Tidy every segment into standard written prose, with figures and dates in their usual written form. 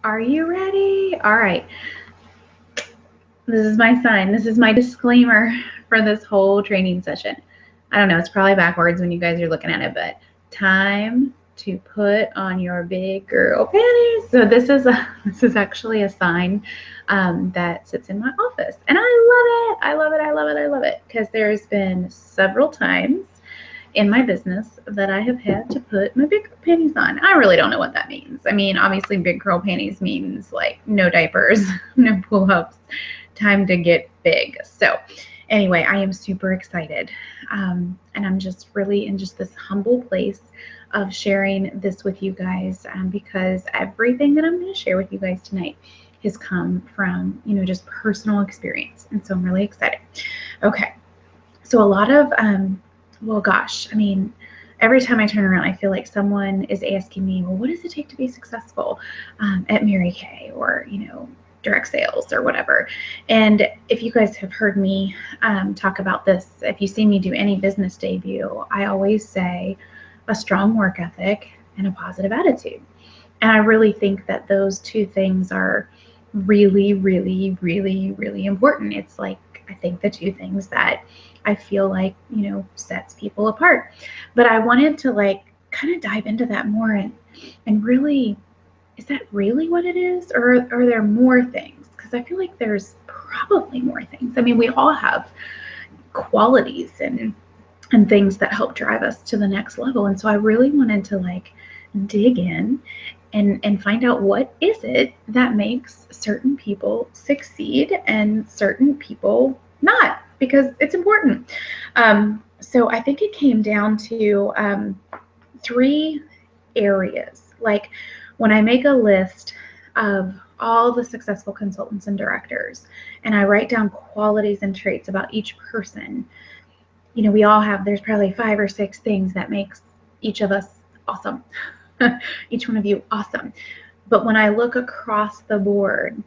Are you ready? All right. This is my sign. This is my disclaimer for this whole training session. I don't know, it's probably backwards when you guys are looking at it, but time to put on your big girl panties. So this is actually a sign that sits in my office, and I love it. I love it. I love it. I love it because there's been several times in my business that I have had to put my big girl panties on. I really don't know what that means. I mean, obviously big girl panties means like no diapers, no pull-ups, time to get big. So anyway, I am super excited. And I'm just really in just this humble place of sharing this with you guys because everything that I'm going to share with you guys tonight has come from, just personal experience. And so I'm really excited. Okay. So a lot of, well, gosh, I mean, every time I turn around, I feel like someone is asking me, well, what does it take to be successful at Mary Kay or, direct sales or whatever. And if you guys have heard me talk about this, if you see me do any business debut, I always say a strong work ethic and a positive attitude. And I really think that those two things are really, really, really, really important. It's like, I think the two things that I feel like, sets people apart. But I wanted to kind of dive into that more and really, is that really what it is? Or are there more things? Because I feel like there's probably more things. I mean, we all have qualities and things that help drive us to the next level. And so I really wanted to dig in and find out what is it that makes certain people succeed and certain people not, because it's important. So I think it came down to 3 areas. Like when I make a list of all the successful consultants and directors and I write down qualities and traits about each person, we all have, there's probably 5 or 6 things that makes each of us awesome. Each one of you awesome. But when I look across the board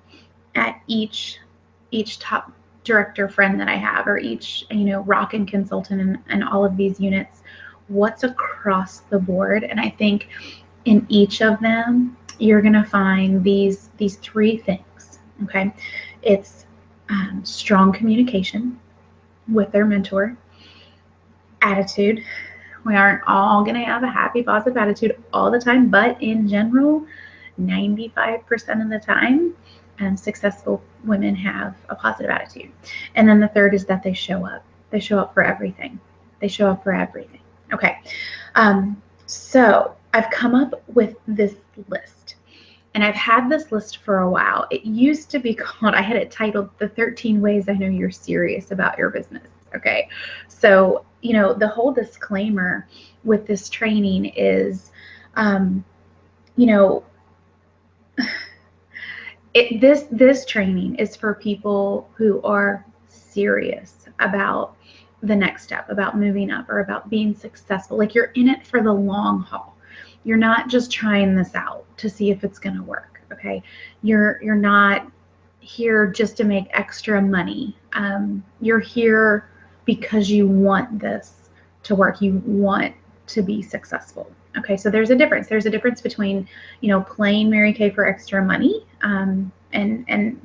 at each top director friend that I have, or each rockin' consultant and all of these units, what's across the board? And I think in each of them you're gonna find these 3 things. Okay, it's strong communication with their mentor, attitude. We aren't all going to have a happy, positive attitude all the time, but in general, 95% of the time, successful women have a positive attitude. And then the third is that they show up. They show up for everything. They show up for everything. Okay. So I've come up with this list. And I've had this list for a while. It used to be called, I had it titled, The 13 Ways I Know You're Serious About Your Business. Okay. So, the whole disclaimer with this training is, this training is for people who are serious about the next step, about moving up, or about being successful. Like you're in it for the long haul. You're not just trying this out to see if it's going to work. Okay. You're not here just to make extra money. You're here because you want this to work. You want to be successful. Okay, so there's a difference. There's a difference between, playing Mary Kay for extra money, and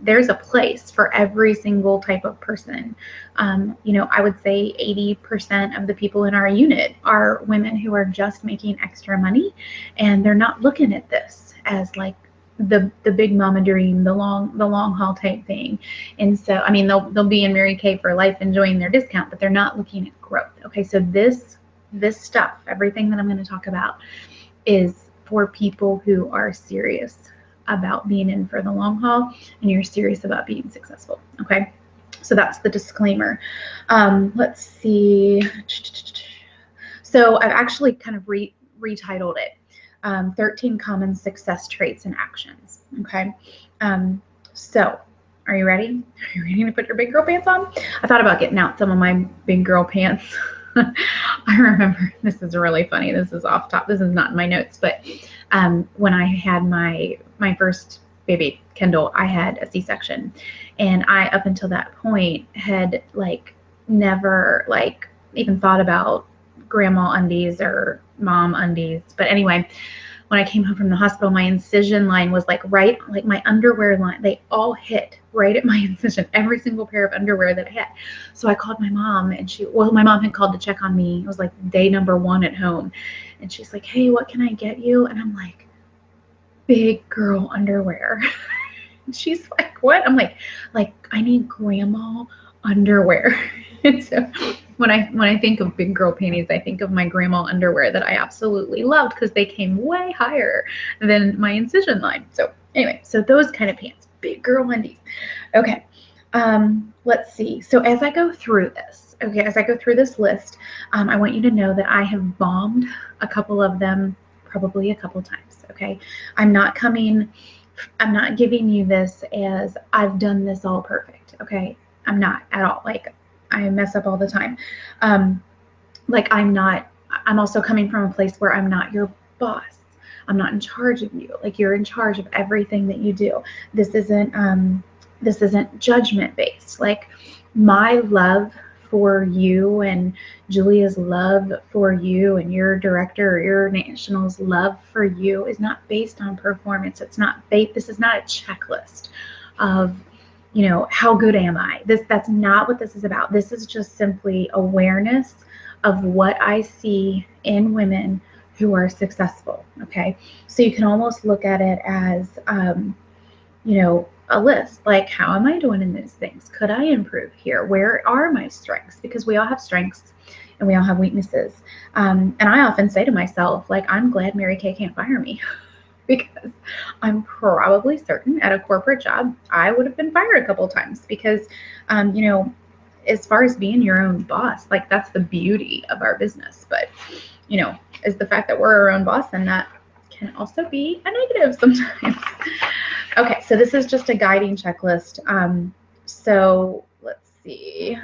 there's a place for every single type of person. I would say 80% of the people in our unit are women who are just making extra money, and they're not looking at this as like the big mama dream, the long haul type thing. And so, I mean, they'll be in Mary Kay for life, enjoying their discount, but they're not looking at growth. Okay, so this stuff, everything that I'm going to talk about, is for people who are serious about being in for the long haul, and you're serious about being successful. Okay, so that's the disclaimer. Let's see. So I've actually kind of retitled it. 13 common success traits and actions. Okay. So are you ready? Are you ready to put your big girl pants on? I thought about getting out some of my big girl pants. I remember, this is really funny. This is off top. This is not in my notes, but when I had my first baby, Kendall, I had a C-section, and I, up until that point, had never even thought about grandma undies or mom undies. But anyway, when I came home from the hospital, my incision line was like right, like my underwear line, they all hit right at my incision, every single pair of underwear that I had. So I called my mom, and my mom had called to check on me. It was like day number 1 at home. And she's like, hey, what can I get you? And I'm like, big girl underwear. And she's like, what? I'm like, I need grandma underwear. And so when I think of big girl panties, I think of my grandma underwear that I absolutely loved because they came way higher than my incision line. So anyway, so those kind of pants, big girl undies. Okay, let's see. So as I go through this, list, I want you to know that I have bombed a couple of them, probably a couple times. Okay, I'm not giving you this as I've done this all perfect. Okay, I'm not at all. Like, I mess up all the time. I'm also coming from a place where I'm not your boss. I'm not in charge of you. Like, you're in charge of everything that you do. This isn't judgment based. Like, my love for you and Julia's love for you and your director or your national's love for you is not based on performance. This is not a checklist of, how good am I? That's not what this is about. This is just simply awareness of what I see in women who are successful. Okay. So you can almost look at it as, a list, like, how am I doing in these things? Could I improve here? Where are my strengths? Because we all have strengths and we all have weaknesses. And I often say to myself, like, I'm glad Mary Kay can't fire me because I'm probably certain at a corporate job, I would have been fired a couple of times because, as far as being your own boss, like, that's the beauty of our business. But, is the fact that we're our own boss, and that can also be a negative sometimes. Okay, so this is just a guiding checklist. So let's see.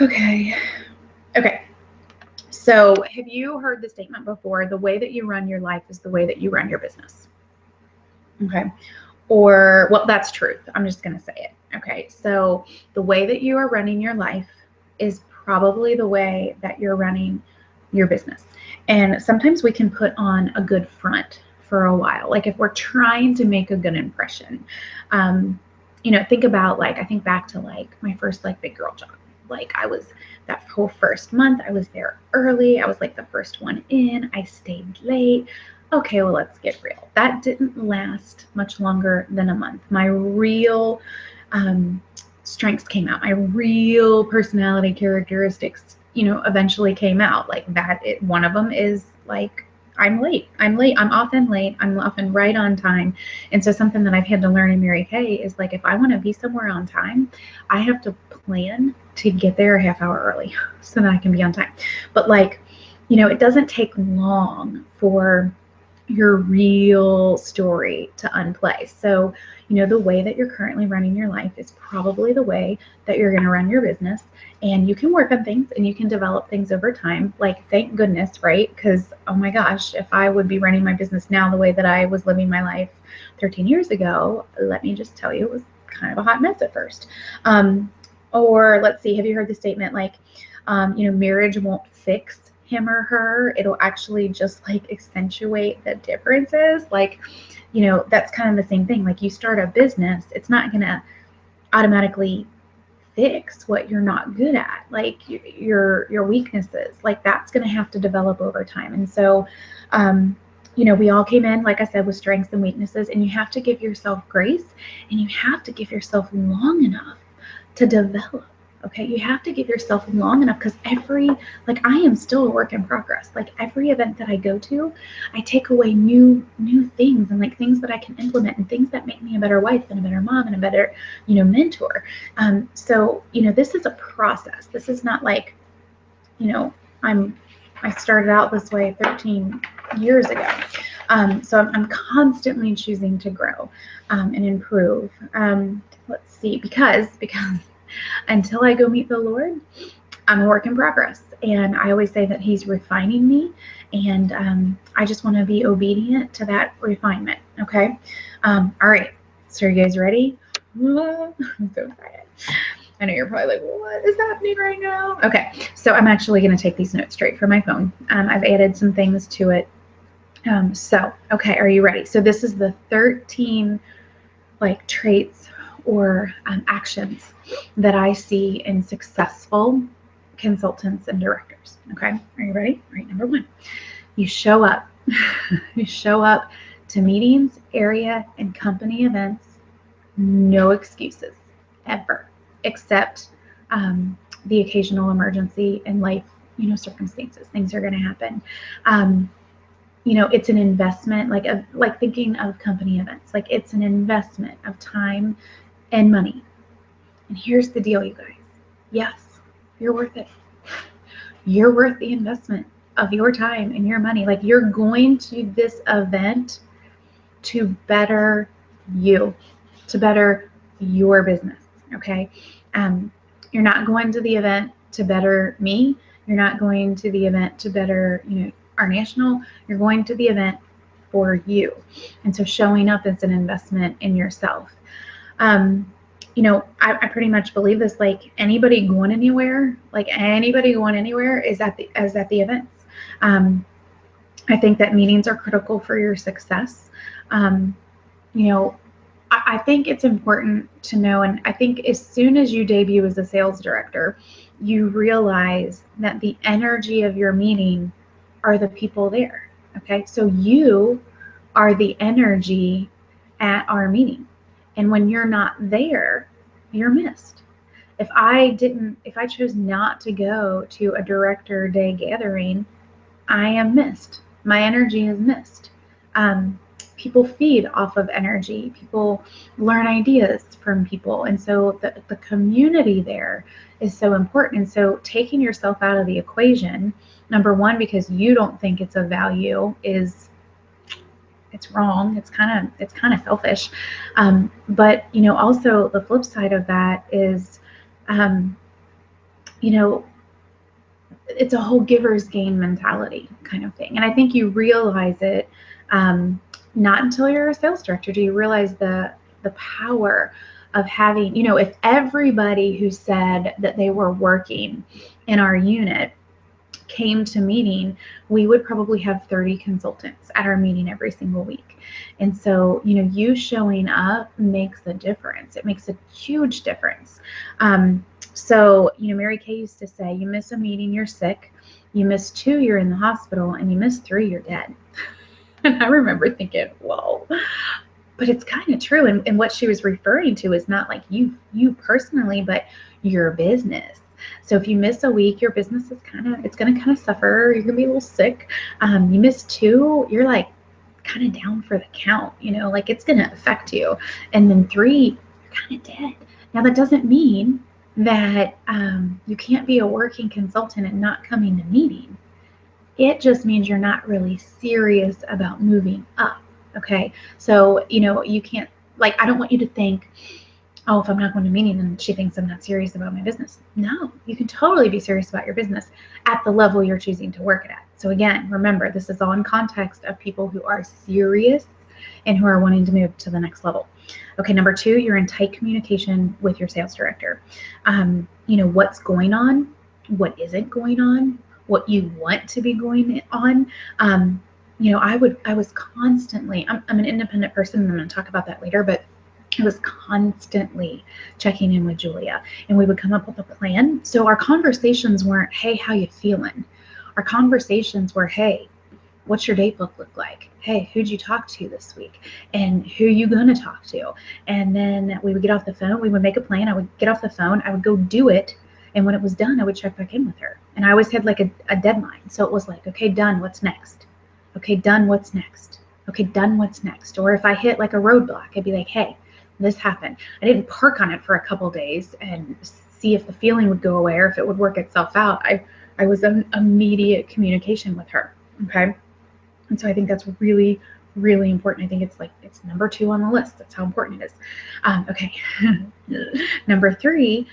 Okay. So have you heard the statement before? The way that you run your life is the way that you run your business. Okay. Or, well, that's truth. I'm just going to say it. Okay. So the way that you are running your life is probably the way that you're running your business. And sometimes we can put on a good front for a while. Like, if we're trying to make a good impression, think about, like, I think back to, like, my first, like, big girl job. Like, I was, that whole first month, I was there early. I was like the first one in. I stayed late. Okay, well, let's get real. That didn't last much longer than a month. My real strengths came out. My real personality characteristics, eventually came out. Like, one of them is, like, I'm late. I'm often late. I'm often right on time. And so something that I've had to learn in Mary Kay is, like, if I want to be somewhere on time, I have to plan to get there a half hour early so that I can be on time. But, like, it doesn't take long for your real story to unplay. So, the way that you're currently running your life is probably the way that you're going to run your business. And you can work on things and you can develop things over time. Like, thank goodness, right? Because, oh my gosh, if I would be running my business now the way that I was living my life 13 years ago, let me just tell you, it was kind of a hot mess at first. Or let's see, have you heard the statement, like, marriage won't fix him or her, it'll actually just, like, accentuate the differences. Like, that's kind of the same thing. Like, you start a business, it's not going to automatically fix what you're not good at, like your weaknesses. Like, that's going to have to develop over time. And so we all came in, like I said, with strengths and weaknesses, and you have to give yourself grace, and you have to give yourself long enough to develop. Okay, you have to give yourself long enough, because I am still a work in progress. Like, every event that I go to, I take away new things, and, like, things that I can implement, and things that make me a better wife and a better mom and a better, mentor. So, this is a process. This is not like, I started out this way 13 years ago. So I'm constantly choosing to grow and improve. Let's see, because until I go meet the Lord, I'm a work in progress. And I always say that He's refining me, and I just want to be obedient to that refinement. Okay. All right. So, are you guys ready? I'm so excited. I know you're probably like, what is happening right now? Okay, so I'm actually going to take these notes straight from my phone. I've added some things to it. Okay, are you ready? So this is the 13 like traits or actions that I see in successful consultants and directors. Okay, are you ready? All right, number 1, you show up. You show up to meetings, area, and company events. No excuses, ever, except the occasional emergency in life, circumstances. Things are going to happen. It's an investment, like thinking of company events, like it's an investment of time and money. And here's the deal, you guys. Yes, you're worth it. You're worth the investment of your time and your money. Like, you're going to this event to better you, to better your business. Okay. You're not going to the event to better me. You're not going to the event to better, our national. You're going to the event for you. And so showing up is an investment in yourself. I pretty much believe this, like anybody going anywhere is at the events. I think that meetings are critical for your success. I think it's important to know, and I think as soon as you debut as a sales director, you realize that the energy of your meeting are the people there. Okay, so you are the energy at our meeting. And when you're not there, you're missed. If I chose not to go to a director day gathering, I am missed. My energy is missed. People feed off of energy. People learn ideas from people. And so the community there is so important. And so taking yourself out of the equation, number 1, because you don't think it's of value, it's wrong. It's kind of selfish. But also the flip side of that is, it's a whole giver's gain mentality kind of thing. And I think you realize it not until you're a sales director do you realize the power of having, if everybody who said that they were working in our unit came to meeting, we would probably have 30 consultants at our meeting every single week. And so, you showing up makes a difference. It makes a huge difference. So, Mary Kay used to say, you miss a meeting, you're sick. You miss 2, you're in the hospital. And you miss 3, you're dead. And I remember thinking, whoa. But it's kind of true. And what she was referring to is not like you personally, but your business. So if you miss a week, your business is it's going to kind of suffer. You're going to be a little sick. You miss 2, you're like kind of down for the count, like it's going to affect you. And then 3, you're kind of dead. Now that doesn't mean that you can't be a working consultant and not coming to meeting. It just means you're not really serious about moving up. Okay. So, you can't, like, I don't want you to think, oh, if I'm not going to meeting, then she thinks I'm not serious about my business. No, you can totally be serious about your business at the level you're choosing to work it at. So again, remember, this is all in context of people who are serious and who are wanting to move to the next level. Okay, number 2, you're in tight communication with your sales director. What's going on, what isn't going on, what you want to be going on. I was constantly, I'm an independent person, and I'm going to talk about that later, but I was constantly checking in with Julia, and we would come up with a plan. So our conversations weren't, hey, how you feeling? Our conversations were, hey, what's your date book look like? Hey, who'd you talk to this week? And who are you going to talk to? And then we would get off the phone. We would make a plan. I would get off the phone. I would go do it. And when it was done, I would check back in with her. And I always had like a deadline. So it was like, okay, done. What's next? Okay, done. What's next? Okay, done. What's next? Or if I hit like a roadblock, I'd be like, hey, this happened. I didn't park on it for a couple days and see if the feeling would go away or if it would work itself out. I was in immediate communication with her. Okay. And so I think that's really, really important. I think it's number 2 on the list. That's how important it is. Okay. Number 3,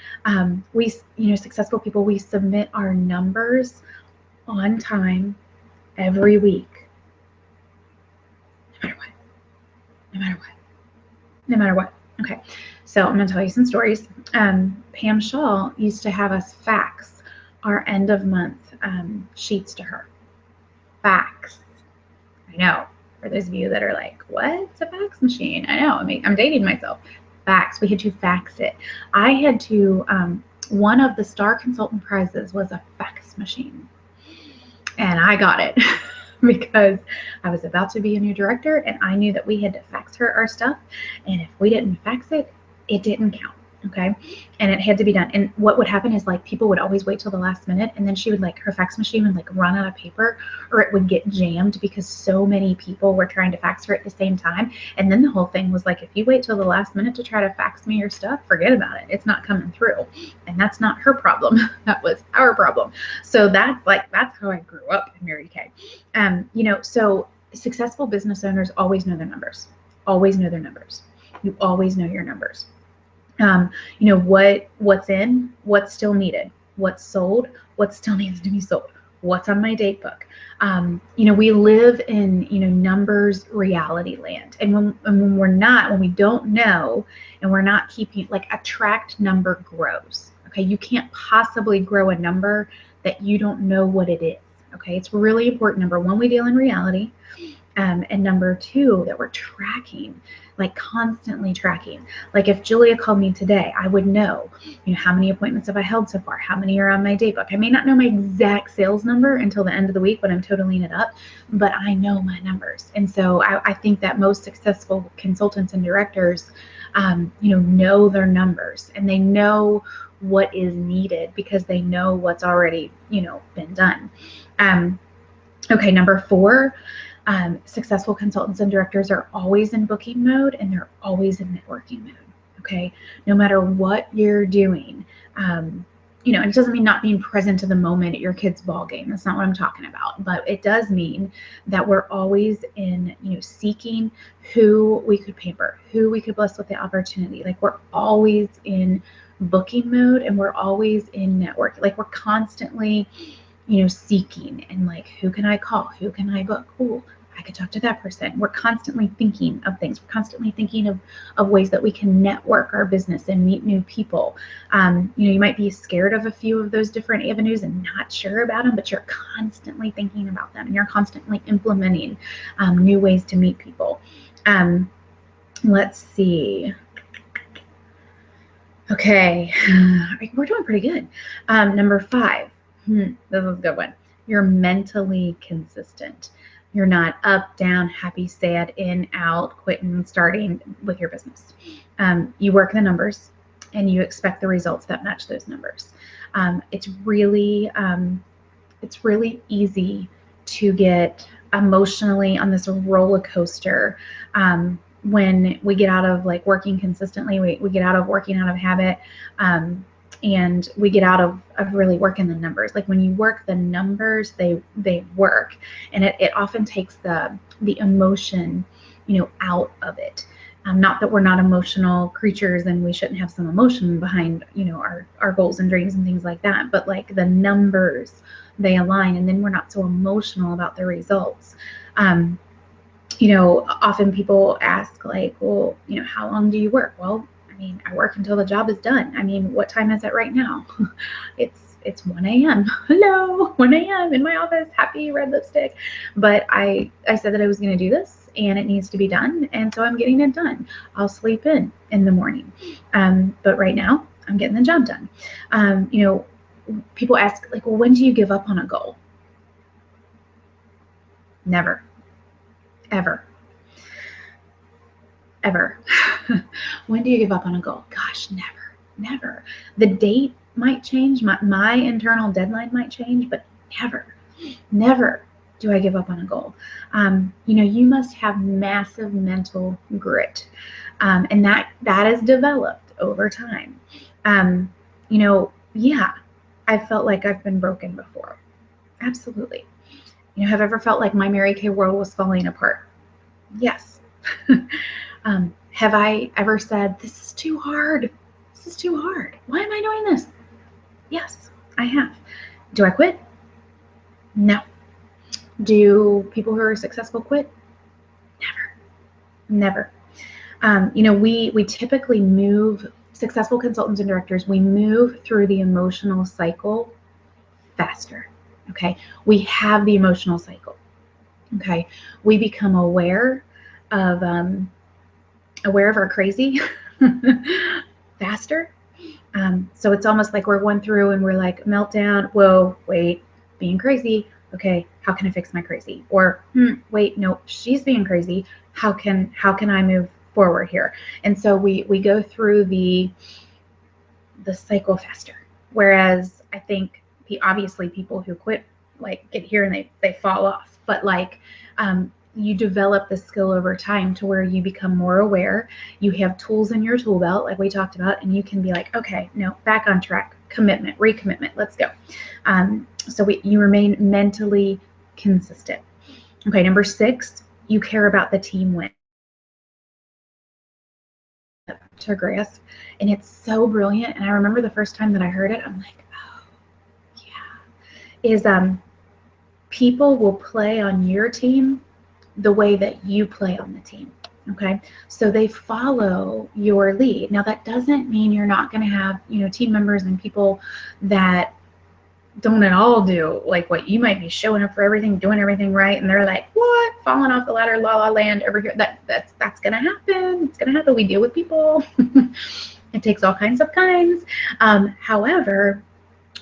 we, successful people, we submit our numbers on time every week. No matter what. Okay. So I'm going to tell you some stories. Pam Shaw used to have us fax our end of month sheets to her. Fax. I know. For those of you that are like, what's a fax machine? I know. I'm dating myself. Fax. We had to fax it. I had to, one of the Star Consultant prizes was a fax machine. And I got it because I was about to be a new director and I knew that we had to fax her our stuff. And if we didn't fax it, it didn't count. Okay. And it had to be done. And what would happen is like people would always wait till the last minute and then she would her fax machine would run out of paper or it would get jammed because so many people were trying to fax her at the same time. And then the whole thing was if you wait till the last minute to try to fax me your stuff, forget about it. It's not coming through. And that's not her problem. That was our problem. So that's how I grew up in Mary Kay. So successful business owners always know their numbers. Always know their numbers. You always know your numbers. What's in, what's still needed, what's sold, what still needs to be sold, what's on my date book. We live in, numbers reality land. And when we don't know and we're not keeping, a tracked number grows. Okay. You can't possibly grow a number that you don't know what it is. Okay. It's really important. Number one, we deal in reality. And number two, that we're tracking, constantly tracking. If Julia called me today, I would know, how many appointments have I held so far? How many are on my date book? I may not know my exact sales number until the end of the week when I'm totaling it up, but I know my numbers. And so I think that most successful consultants and directors, know their numbers and they know what is needed because they know what's already, been done. Okay, number four. Successful consultants and directors are always in booking mode and they're always in networking mode. Okay. No matter what you're doing, and it doesn't mean not being present to the moment at your kid's ball game. That's not what I'm talking about, but it does mean that we're always in, seeking who we could pamper, who we could bless with the opportunity. We're always in booking mode and we're always in network. We're constantly, seeking and who can I call? Who can I book? Ooh, I could talk to that person. We're constantly thinking of things. We're constantly thinking of ways that we can network our business and meet new people. You might be scared of a few of those different avenues and not sure about them, but you're constantly thinking about them and you're constantly implementing new ways to meet people. Let's see. Okay, we're doing pretty good. Number five. This is a good one. You're mentally consistent. You're not up, down, happy, sad, in, out, quitting, starting with your business. You work the numbers and you expect the results that match those numbers. It's really easy to get emotionally on this roller coaster when we get out of working consistently. We get out of working out of habit. And we get out of really working the numbers. When you work the numbers, they work. And it often takes the emotion, out of it. Not that we're not emotional creatures and we shouldn't have some emotion behind, our goals and dreams and things like that. But the numbers, they align and then we're not so emotional about the results. Often people ask well, how long do you work? Well, I work until the job is done. What time is it right now? It's 1 a.m. Hello, 1 a.m. in my office, happy red lipstick. But I said that I was going to do this and it needs to be done. And so I'm getting it done. I'll sleep in the morning. But right now I'm getting the job done. People ask well, when do you give up on a goal? Never, ever. Ever. When do you give up on a goal? Gosh, never. The date might change. My internal deadline might change, but never do I give up on a goal. You must have massive mental grit. And that is developed over time. Yeah, I've felt like I've been broken before. Absolutely. Have I ever felt like my Mary Kay world was falling apart? Yes. Have I ever said, this is too hard? This is too hard. Why am I doing this? Yes, I have. Do I quit? No. Do people who are successful quit? Never. We typically move, successful consultants and directors, we move through the emotional cycle faster. Okay. We have the emotional cycle. Okay. We become of our crazy faster. So it's almost like we're going through and we're like meltdown. Whoa, wait, being crazy. Okay, how can I fix my crazy? Or wait, no, she's being crazy. How can I move forward here? And so we go through the cycle faster. Whereas I think obviously people who quit like get here and they fall off. But like you develop the skill over time to where you become more aware. You have tools in your tool belt, like we talked about, and you can be like, okay, no, back on track, commitment, recommitment, let's go. So you remain mentally consistent. Okay, number 6, you care about the team win. To grasp, and it's so brilliant. And I remember the first time that I heard it, I'm like, oh, yeah. Is people will play on your team the way that you play on the team. Okay, so they follow your lead. Now that doesn't mean you're not going to have team members and people that don't at all do like what you might be, showing up for everything, doing everything right, and they're like, what, falling off the ladder, la la land over here. That's gonna happen. It's gonna happen. We deal with people. It takes all kinds of kinds. However,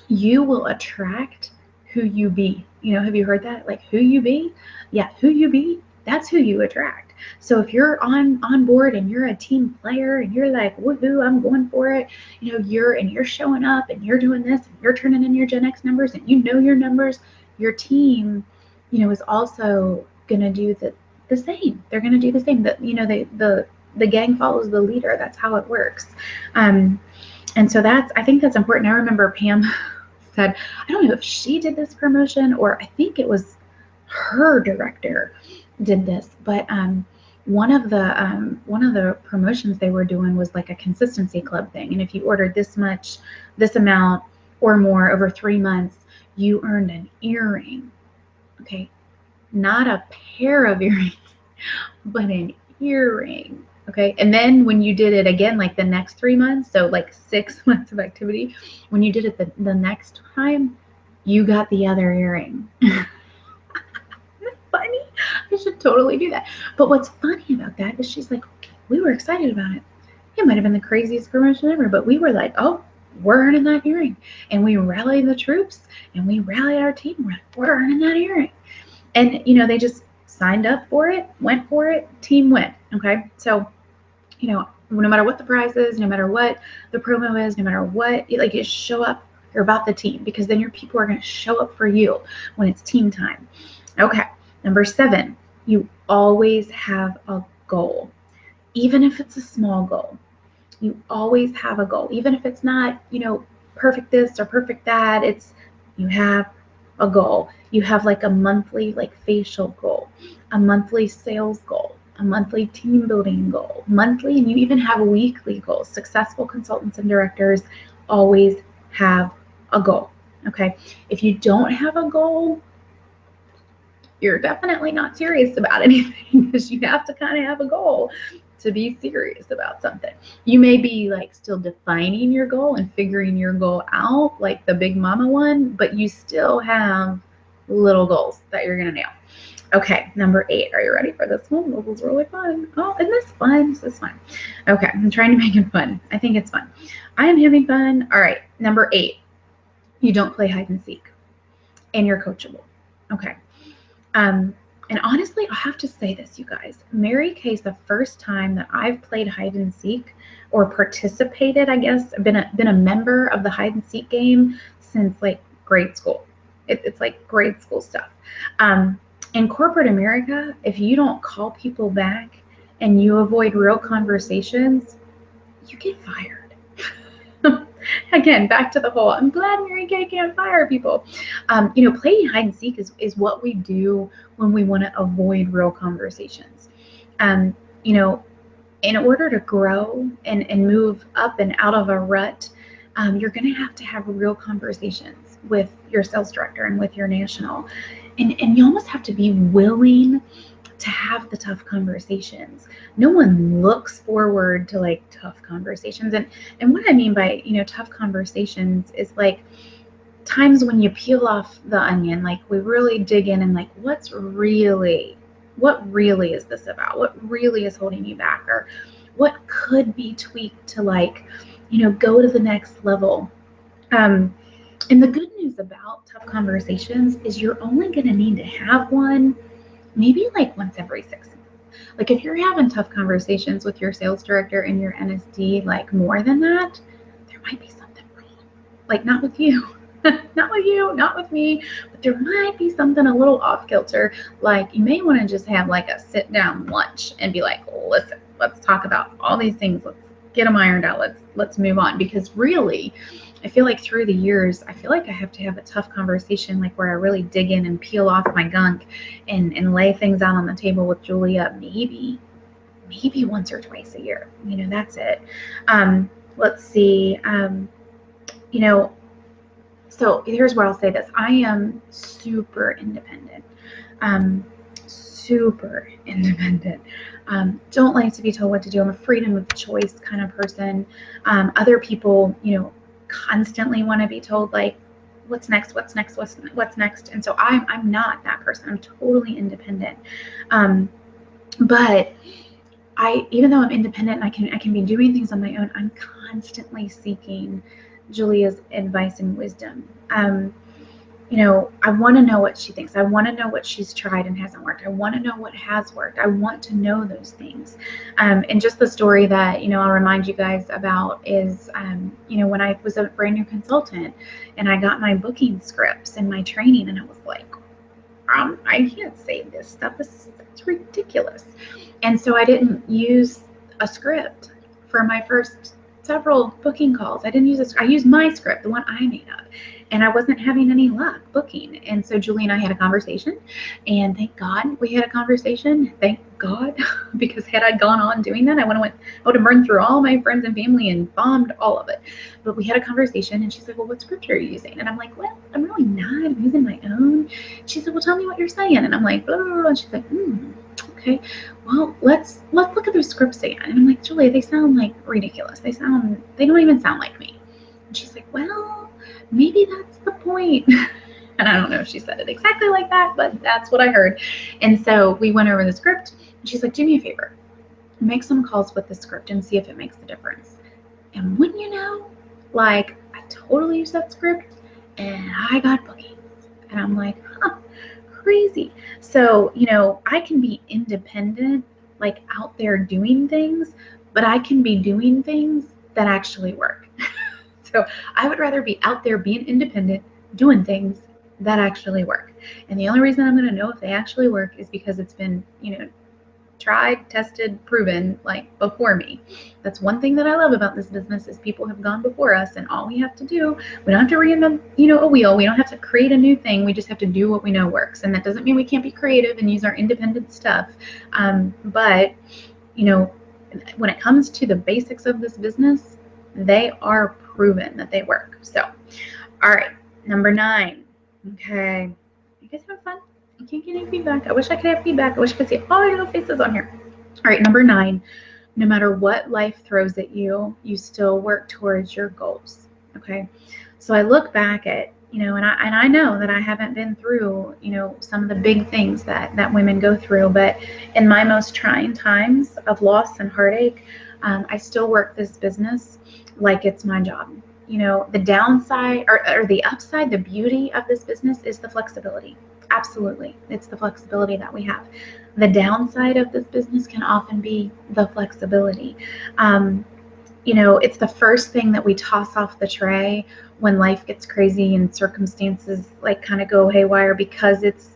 you will attract who you be. Have you heard that? Like, who you be? Yeah, who you be, that's who you attract. So if you're on board and you're a team player and you're like, woohoo, I'm going for it, you're showing up and you're doing this and you're turning in your Gen X numbers and your numbers, your team, is also gonna do the same. They're gonna do the same. That the gang follows the leader. That's how it works. And so I think that's important. I remember Pam said, I don't know if she did this promotion or I think it was her director did this, but one of the promotions they were doing was like a consistency club thing, and if you ordered this amount or more over 3 months, you earned an earring. Okay, not a pair of earrings, but an earring. Okay, and then when you did it again, like the next 3 months, so like 6 months of activity, when you did it the next time, you got the other earring. Funny. I should totally do that. But what's funny about that is she's like, we were excited about it. It might have been the craziest promotion ever, but we were like, oh, we're earning that earring. And we rallied the troops and we rallied our team. We're earning that earring. And, they just signed up for it, went for it, team went. Okay. So, no matter what the price is, no matter what the promo is, no matter what, like, you show up, you're about the team, because then your people are going to show up for you when it's team time. Okay. Number 7, you always have a goal. Even if it's a small goal, you always have a goal. Even if it's not, perfect this or perfect that, you have a goal. You have like a monthly facial goal, a monthly sales goal, a monthly team building goal, monthly, and you even have weekly goals. Successful consultants and directors always have a goal. Okay. If you don't have a goal, you're definitely not serious about anything, because you have to kind of have a goal to be serious about something. You may be like still defining your goal and figuring your goal out, like the big mama one, but you still have little goals that you're going to nail. Okay, number 8. Are you ready for this one? This was really fun. Oh, isn't this fun? This is fun. Okay, I'm trying to make it fun. I think it's fun. I am having fun. All right, number 8. You don't play hide and seek, and you're coachable. Okay. And honestly, I'll have to say this, you guys. Mary Kay's the first time that I've played hide and seek or participated, I guess, been a member of the hide and seek game since like grade school. It's like grade school stuff. In corporate America, if you don't call people back and you avoid real conversations, you get fired. Again, back to the whole, I'm glad Mary Kay can't fire people. Playing hide and seek is what we do when we want to avoid real conversations. In order to grow and move up and out of a rut, you're going to have real conversations with your sales director and with your national. And you almost have to be willing to have the tough conversations. No one looks forward to like tough conversations. And what I mean by, tough conversations is like times when you peel off the onion, like we really dig in and like what really is this about? What really is holding you back? Or what could be tweaked to like, go to the next level? And the good news about tough conversations is you're only going to need to have one maybe like once every 6 months. Like if you're having tough conversations with your sales director and your NSD, like more than that, there might be something wrong. Like not with you, not with you, not with me, but there might be something a little off kilter. Like you may want to just have like a sit down lunch and be like, listen, let's talk about all these things. Let's get them ironed out. Let's move on. Because really, I feel like through the years, I feel like I have to have a tough conversation, like where I really dig in and peel off my gunk and lay things out on the table with Julia, maybe once or twice a year. That's it. Let's see. So here's where I'll say this. I am super independent. Super independent. Don't like to be told what to do. I'm a freedom of choice kind of person. Other people, constantly want to be told like, what's next, what's next, what's next. And so I'm not that person. I'm totally independent. But even though I'm independent and I can be doing things on my own, I'm constantly seeking Julia's advice and wisdom. I want to know what she thinks. I want to know what she's tried and hasn't worked. I want to know what has worked. I want to know those things. And just the story that, I'll remind you guys about is, when I was a brand new consultant and I got my booking scripts and my training, and I was like, I can't say this stuff. It's ridiculous. And so I didn't use a script for my first several booking calls. I didn't use I used my script, the one I made up, and I wasn't having any luck booking. And so Julie and I had a conversation, and thank God we had a conversation. Thank God, because had I gone on doing that, I would have burned through all my friends and family and bombed all of it. But we had a conversation, and she's like, well, what script are you using? And I'm like, well, I'm really not. I'm using my own. She said, well, tell me what you're saying. And I'm like, blah, blah, blah. And she's like, okay, well, let's look at those scripts again. And I'm like, Julia, they sound like ridiculous. They don't even sound like me. And she's like, well, maybe that's the point. And I don't know if she said it exactly like that, but that's what I heard. And so we went over the script, and she's like, do me a favor, make some calls with the script and see if it makes a difference. And wouldn't you know, like, I totally used that script and I got bookings. And I'm like, crazy. So, I can be independent, like out there doing things, but I can be doing things that actually work. So I would rather be out there being independent, doing things that actually work. And the only reason I'm going to know if they actually work is because it's been, tried, tested, proven, like before me. That's one thing that I love about this business is people have gone before us, and all we have to do, we don't have to reinvent, a wheel. We don't have to create a new thing. We just have to do what we know works. And that doesn't mean we can't be creative and use our independent stuff. But, when it comes to the basics of this business, they are proven that they work. So, all right, number 9. Okay. You guys have fun? I can't get any feedback. I wish I could have feedback. I wish I could see all your little faces on here. All right, number 9. No matter what life throws at you, you still work towards your goals. Okay. So I look back at, and I know that I haven't been through, some of the big things that women go through, but in my most trying times of loss and heartache, I still work this business like it's my job. The downside or the upside, the beauty of this business is the flexibility. Absolutely. It's the flexibility that we have. The downside of this business can often be the flexibility. It's the first thing that we toss off the tray when life gets crazy and circumstances like kind of go haywire, because it's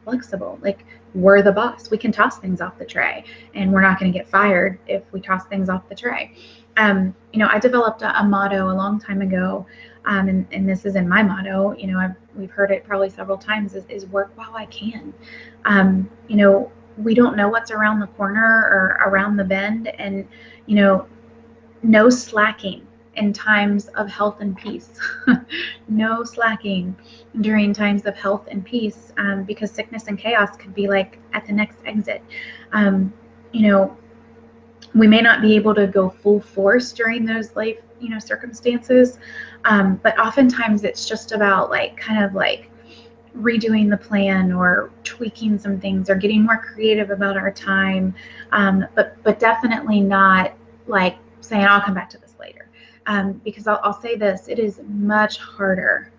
flexible. Like, we're the boss. We can toss things off the tray, and we're not going to get fired if we toss things off the tray. I developed a motto a long time ago, and this is in my motto. We've heard it probably several times, is work while I can. We don't know what's around the corner or around the bend, and no slacking in times of health and peace. No slacking during times of health and peace, because sickness and chaos could be like at the next exit. You know, we may not be able to go full force during those life, circumstances, but oftentimes it's just about like kind of like redoing the plan or tweaking some things or getting more creative about our time, but definitely not like saying I'll come back to this later, because I'll say this: it is much harder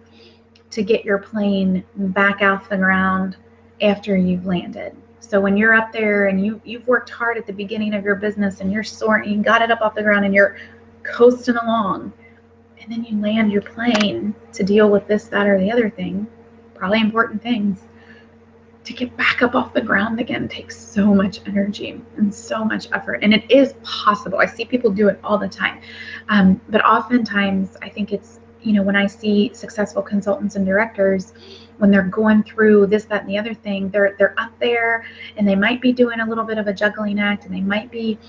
to get your plane back off the ground after you've landed. So when you're up there and you've worked hard at the beginning of your business and you're soaring, you got it up off the ground and you're coasting along, and then you land your plane to deal with this, that, or the other thing, probably important things, to get back up off the ground again takes so much energy and so much effort. And it is possible. I see people do it all the time. But oftentimes I think it's, when I see successful consultants and directors, when they're going through this, that, and the other thing, they're up there and they might be doing a little bit of a juggling act, and they might be,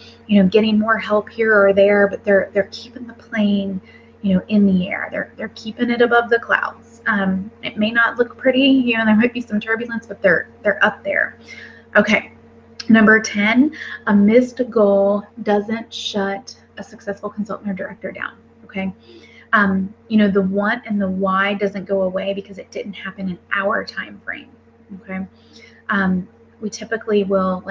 getting more help here or there, but they're keeping the plane, in the air. They're keeping it above the clouds. It may not look pretty, there might be some turbulence, but they're up there. Okay. Number 10, a missed goal doesn't shut a successful consultant or director down. Okay. The what and the why doesn't go away because it didn't happen in our time frame. Okay. We typically will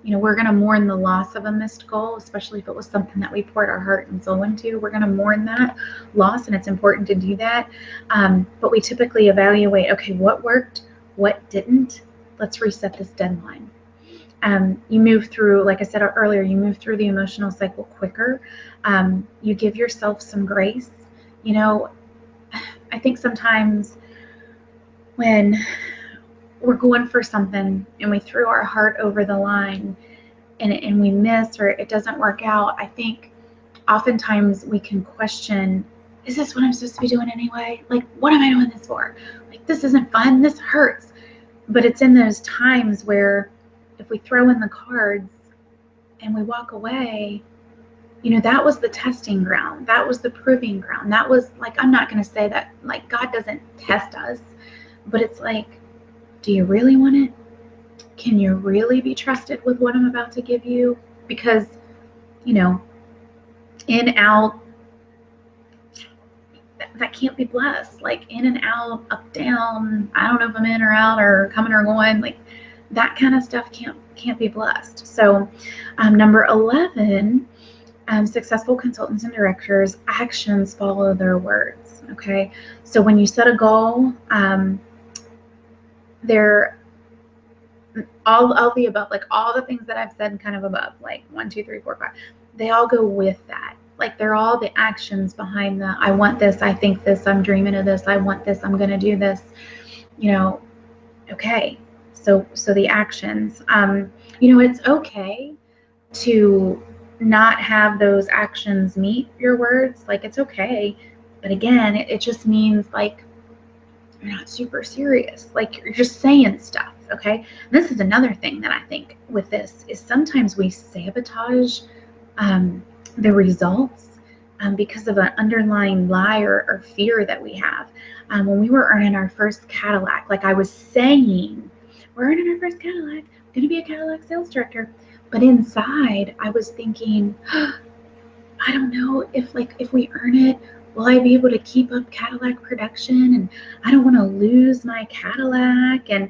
we're going to mourn the loss of a missed goal, especially if it was something that we poured our heart and soul into. We're going to mourn that loss, and it's important to do that. But we typically evaluate, okay, what worked, what didn't? Let's reset this deadline. You move through, like I said earlier, you move through the emotional cycle quicker. You give yourself some grace. I think sometimes when we're going for something and we threw our heart over the line and we miss or it doesn't work out, I think oftentimes we can question, is this what I'm supposed to be doing anyway? Like, what am I doing this for? Like, this isn't fun. This hurts. But it's in those times where if we throw in the cards and we walk away, that was the testing ground. That was the proving ground. That was like, I'm not going to say that like God doesn't test us, but it's like, do you really want it? Can you really be trusted with what I'm about to give you? Because, in, out, that can't be blessed. Like in and out, up, down, I don't know if I'm in or out or coming or going, like that kind of stuff can't be blessed. So number 11, successful consultants and directors, actions follow their words. Okay. So when you set a goal, they're all the above, like all the things that I've said kind of above, like 1, 2, 3, 4, 5, they all go with that. Like they're all the actions behind the, I want this, I think this, I'm dreaming of this, I want this, I'm going to do this, okay. So the actions, it's okay to not have those actions meet your words. Like it's okay. But again, it just means like, you're not super serious. Like you're just saying stuff. Okay. And this is another thing that I think with this is sometimes we sabotage the results because of an underlying lie or fear that we have. When we were earning our first Cadillac, like I was saying, we're earning our first Cadillac, I'm going to be a Cadillac sales director. But inside I was thinking, I don't know if we earn it, will I be able to keep up Cadillac production? And I don't want to lose my Cadillac. And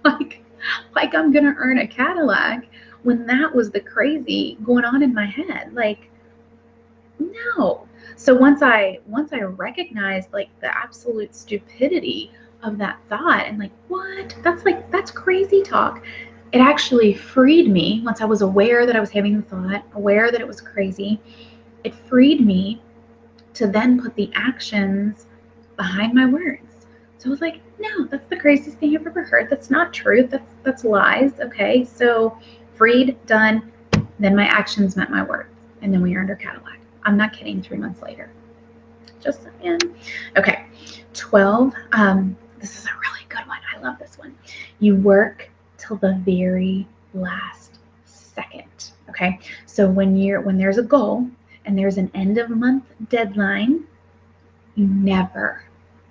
like I'm going to earn a Cadillac when that was the crazy going on in my head. Like, no. So once I recognized like the absolute stupidity of that thought and like, what? That's crazy talk. It actually freed me once I was aware that I was having the thought, aware that it was crazy. It freed me to then put the actions behind my words. So I was like, no, that's the craziest thing I've ever heard. That's not truth. That's lies. Okay. So freed, done. Then my actions met my words. And then we earned our Cadillac. I'm not kidding, 3 months later. Just saying. Okay. 12. This is a really good one. I love this one. You work till the very last second. Okay. So when there's a goal, and there's an end of month deadline, you never,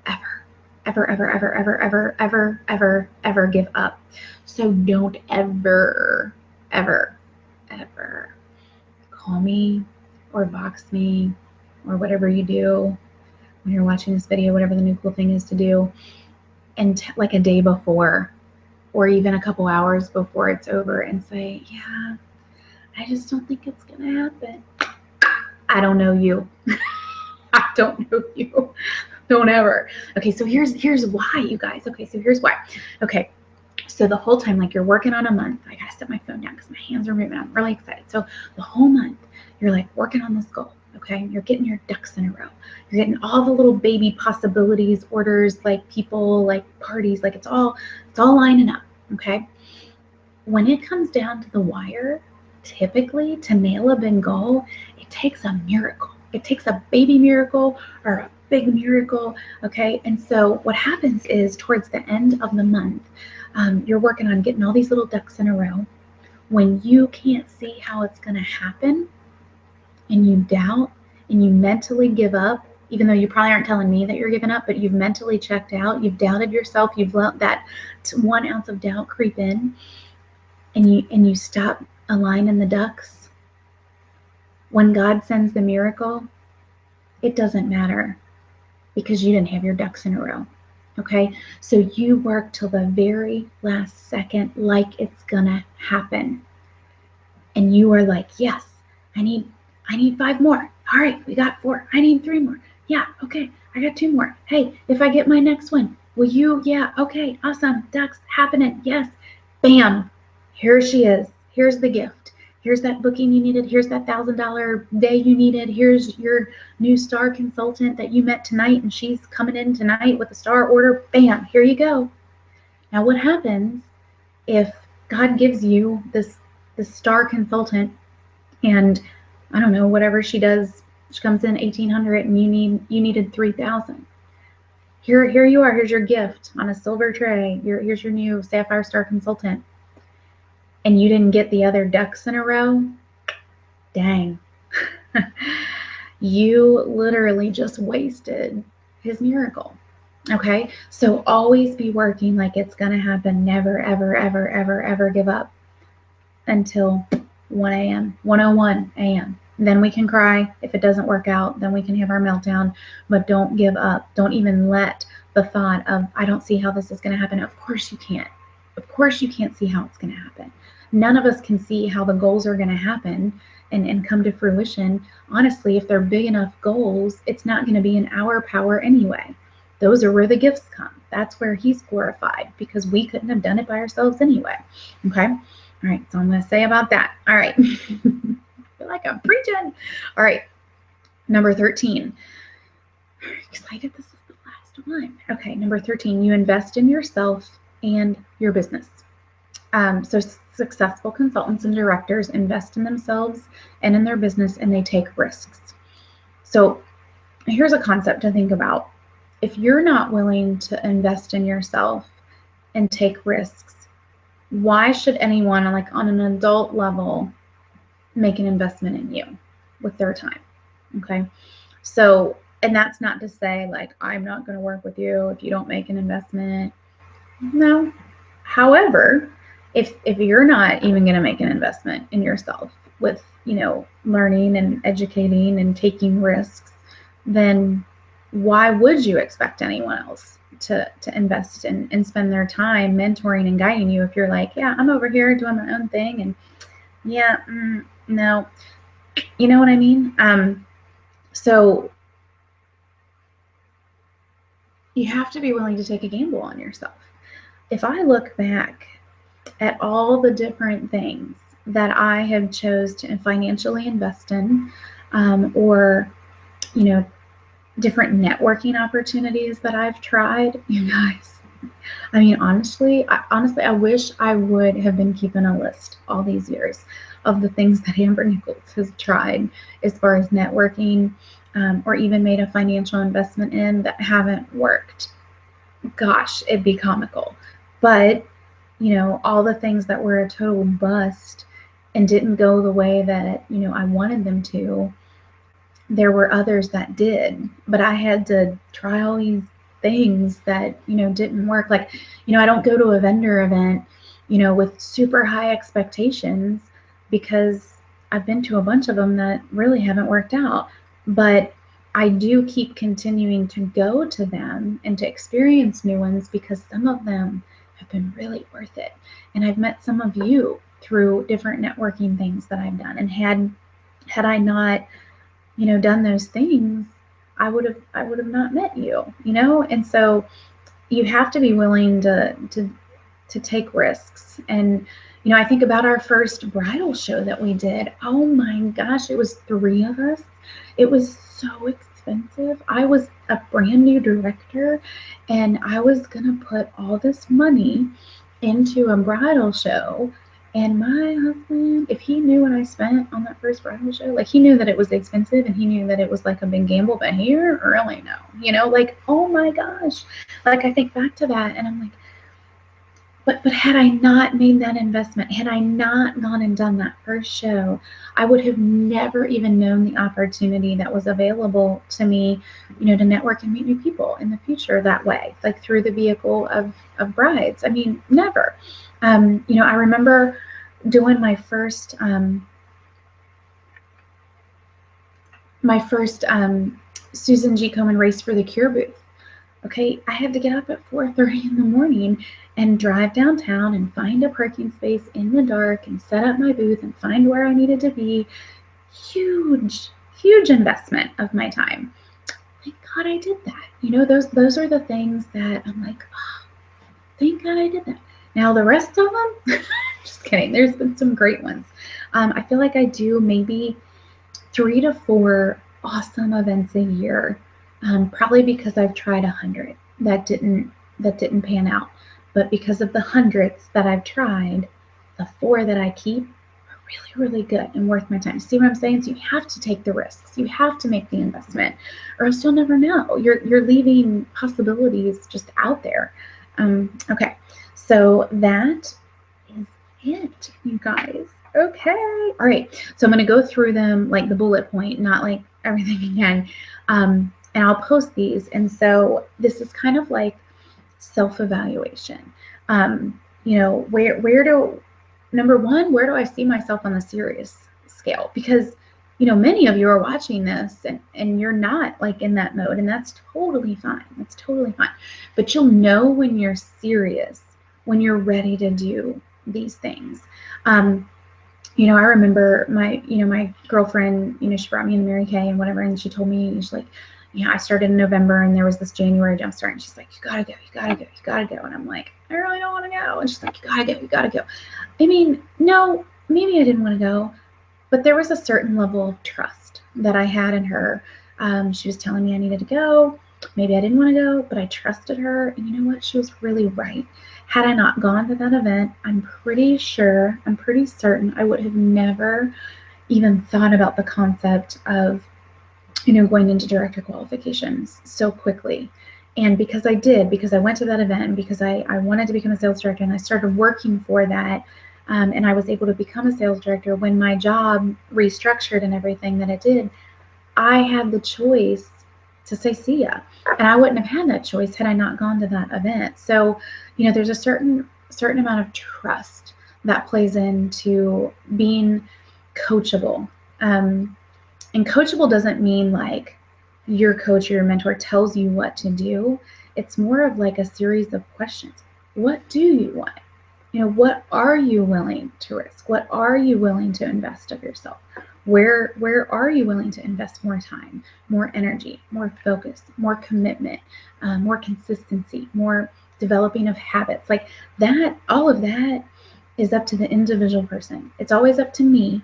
ever, ever, ever, ever, ever, ever, ever, ever, ever give up. So don't ever, ever, ever call me or box me or whatever you do when you're watching this video, whatever the new cool thing is to do, and like a day before or even a couple hours before it's over and say, yeah, I just don't think it's going to happen. I don't know you. I don't know you. Don't ever. Okay, so here's why, you guys. Okay, so here's why. Okay, so the whole time, like you're working on a month, I gotta set my phone down because my hands are moving. I'm really excited. So the whole month, you're like working on this goal. Okay, you're getting your ducks in a row. You're getting all the little baby possibilities, orders, like people, like parties, like it's all lining up. Okay, when it comes down to the wire, typically to nail a big goal, it takes a miracle. It takes a baby miracle or a big miracle. Okay, and so what happens is towards the end of the month, you're working on getting all these little ducks in a row. When you can't see how it's going to happen and you doubt and you mentally give up, even though you probably aren't telling me that you're giving up, but you've mentally checked out, you've doubted yourself, you've let that 1 ounce of doubt creep in, and you stop aligning the ducks. When God sends the miracle, it doesn't matter because you didn't have your ducks in a row. Okay, so you work till the very last second like it's gonna happen. And you are like, yes, I need 5 more. All right, we got 4. I need 3 more. Yeah, okay, I got 2 more. Hey, if I get my next one, will you? Yeah, okay, awesome. Ducks happening. Yes. Bam. Here she is. Here's the gift. Here's that booking you needed. Here's that $1,000 day you needed. Here's your new star consultant that you met tonight, and she's coming in tonight with a star order. Bam, here you go. Now what happens if God gives you this star consultant and I don't know, whatever she does, she comes in 1,800 and you needed 3,000. Here you are. Here's your gift on a silver tray. Here's your new Sapphire Star consultant. And you didn't get the other ducks in a row? Dang. You literally just wasted his miracle. Okay? So always be working like it's going to happen. Never, ever, ever, ever, ever give up until 1 a.m., 1:01 a.m. Then we can cry. If it doesn't work out, then we can have our meltdown. But don't give up. Don't even let the thought of, I don't see how this is going to happen. Of course you can't. Of course you can't see how it's going to happen. None of us can see how the goals are going to happen and come to fruition. Honestly, if they're big enough goals, it's not going to be in our power anyway. Those are where the gifts come. That's where he's glorified because we couldn't have done it by ourselves anyway. Okay? All right, so I'm going to say about that. All right. I feel like I'm preaching. All right, number 13. I'm excited this is the last one. Okay, number 13, you invest in yourself and your business. So successful consultants and directors invest in themselves and in their business, and they take risks. So here's a concept to think about. If you're not willing to invest in yourself and take risks, why should anyone, like on an adult level, make an investment in you with their time? Okay. So, and that's not to say like, I'm not going to work with you if you don't make an investment. No. However, if you're not even going to make an investment in yourself with, learning and educating and taking risks, then why would you expect anyone else to invest and spend their time mentoring and guiding you if you're like, yeah, I'm over here doing my own thing and yeah, no, you know what I mean? So you have to be willing to take a gamble on yourself. If I look back at all the different things that I have chose to financially invest in, or, different networking opportunities that I've tried, you guys, I mean, honestly, I wish I would have been keeping a list all these years of the things that Amber Nichols has tried as far as networking, or even made a financial investment in that haven't worked. Gosh, it'd be comical. But, all the things that were a total bust and didn't go the way that, I wanted them to, there were others that did, but I had to try all these things that, didn't work. Like, I don't go to a vendor event, with super high expectations, because I've been to a bunch of them that really haven't worked out. But I do keep continuing to go to them and to experience new ones, because some of them have been really worth it. And I've met some of you through different networking things that I've done. And had I not, done those things, I would have not met you, And so you have to be willing to take risks. And I think about our first bridal show that we did. Oh my gosh, it was 3 of us. It was so expensive. I was a brand new director, and I was gonna put all this money into a bridal show. And my husband, if he knew what I spent on that first bridal show, like, he knew that it was expensive and he knew that it was like a big gamble, but he didn't really know, like, oh my gosh. Like, I think back to that and I'm like, but had I not made that investment, had I not gone and done that first show, I would have never even known the opportunity that was available to me, to network and meet new people in the future that way, like through the vehicle of brides. I mean, never. I remember doing my first Susan G. Komen Race for the Cure booth. Okay, I had to get up at 4:30 in the morning and drive downtown and find a parking space in the dark and set up my booth and find where I needed to be. Huge, huge investment of my time. Thank God I did that. Those are the things that I'm like, oh, thank God I did that. Now the rest of them, just kidding. There's been some great ones. I feel like I do maybe 3 to 4 awesome events a year, probably because I've tried 100 that didn't pan out. But because of the hundreds that I've tried, the 4 that I keep are really, really good and worth my time. See what I'm saying? So you have to take the risks. You have to make the investment, or else you'll never know. You're leaving possibilities just out there. Okay, so that is it, you guys. Okay. All right. So I'm going to go through them like the bullet point, not like everything again. And I'll post these. And so this is kind of like self-evaluation. Number one, where do I see myself on the serious scale? Because, many of you are watching this and you're not like in that mode, and that's totally fine. That's totally fine. But you'll know when you're serious, when you're ready to do these things. I remember my girlfriend, she brought me into Mary Kay and whatever, and she told me, she's like, I started in November and there was this January jumpstart, and she's like, you gotta go, you gotta go, you gotta go. And I'm like, I really don't want to go. And she's like, you gotta go, you gotta go. I mean, no, maybe I didn't want to go, but there was a certain level of trust that I had in her. She was telling me I needed to go. Maybe I didn't want to go, but I trusted her. And you know what? She was really right. Had I not gone to that event, I'm pretty certain I would have never even thought about the concept of, going into director qualifications so quickly. And because I went to that event, because I wanted to become a sales director, and I started working for that, and I was able to become a sales director when my job restructured and everything that it did, I had the choice to say see ya. And I wouldn't have had that choice had I not gone to that event. So, there's a certain amount of trust that plays into being coachable. And coachable doesn't mean like your coach or your mentor tells you what to do. It's more of like a series of questions. What do you want? What are you willing to risk? What are you willing to invest of yourself? Where are you willing to invest more time, more energy, more focus, more commitment, more consistency, more developing of habits? Like that, all of that is up to the individual person. It's always up to me,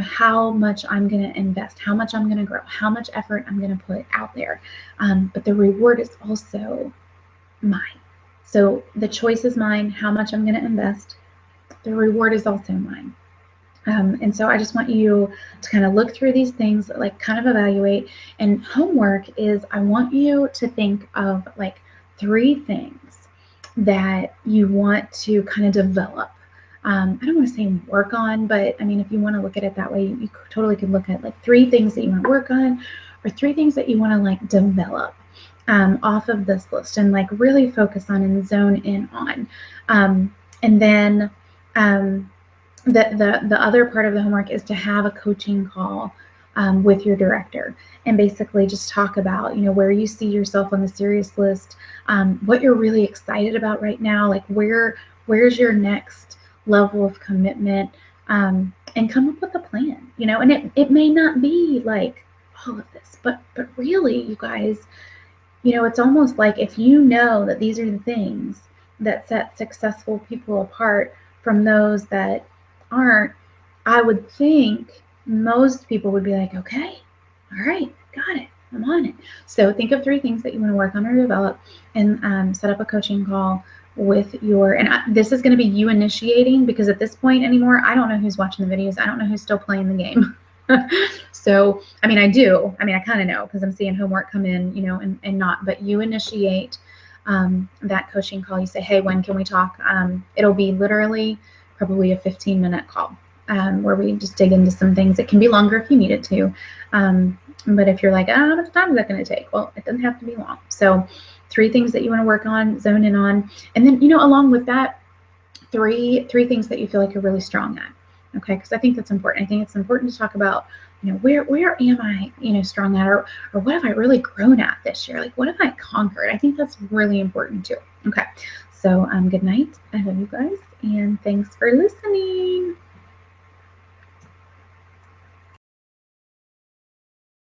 how much I'm going to invest, how much I'm going to grow, how much effort I'm going to put out there. But the reward is also mine. So the choice is mine, how much I'm going to invest. The reward is also mine. And so I just want you to kind of look through these things, like kind of evaluate. And homework is, I want you to think of like 3 things that you want to kind of develop I don't want to say work on, but I mean, if you want to look at it that way, you totally could look at like 3 things that you want to work on or 3 things that you want to like develop off of this list and like really focus on and zone in on. And then the other part of the homework is to have a coaching call with your director and basically just talk about, you know, where you see yourself on the serious list, what you're really excited about right now, like where's your next level of commitment, and come up with a plan, you know. And it may not be like all of this, but really, you guys, you know, it's almost like if you know that these are the things that set successful people apart from those that aren't, I would think most people would be like, okay, all right, got it, I'm on it. So think of 3 things that you want to work on or develop, and set up a coaching call with your, and this is going to be you initiating, because at this point anymore, I don't know who's watching the videos. I don't know who's still playing the game. So, I mean, I do. I mean, I kind of know because I'm seeing homework come in, you know, and not, but you initiate that coaching call. You say, hey, when can we talk? It'll be literally probably a 15-minute call where we just dig into some things. It can be longer if you need it to. But if you're like, oh, how much time is that going to take? Well, it doesn't have to be long. So 3 things that you want to work on, zone in on. And then, you know, along with that, three things that you feel like you're really strong at. Okay, because I think that's important. I think it's important to talk about, you know, where am I, you know, strong at, or what have I really grown at this year? Like, what have I conquered? I think that's really important too. Okay, so good night. I love you guys, and thanks for listening.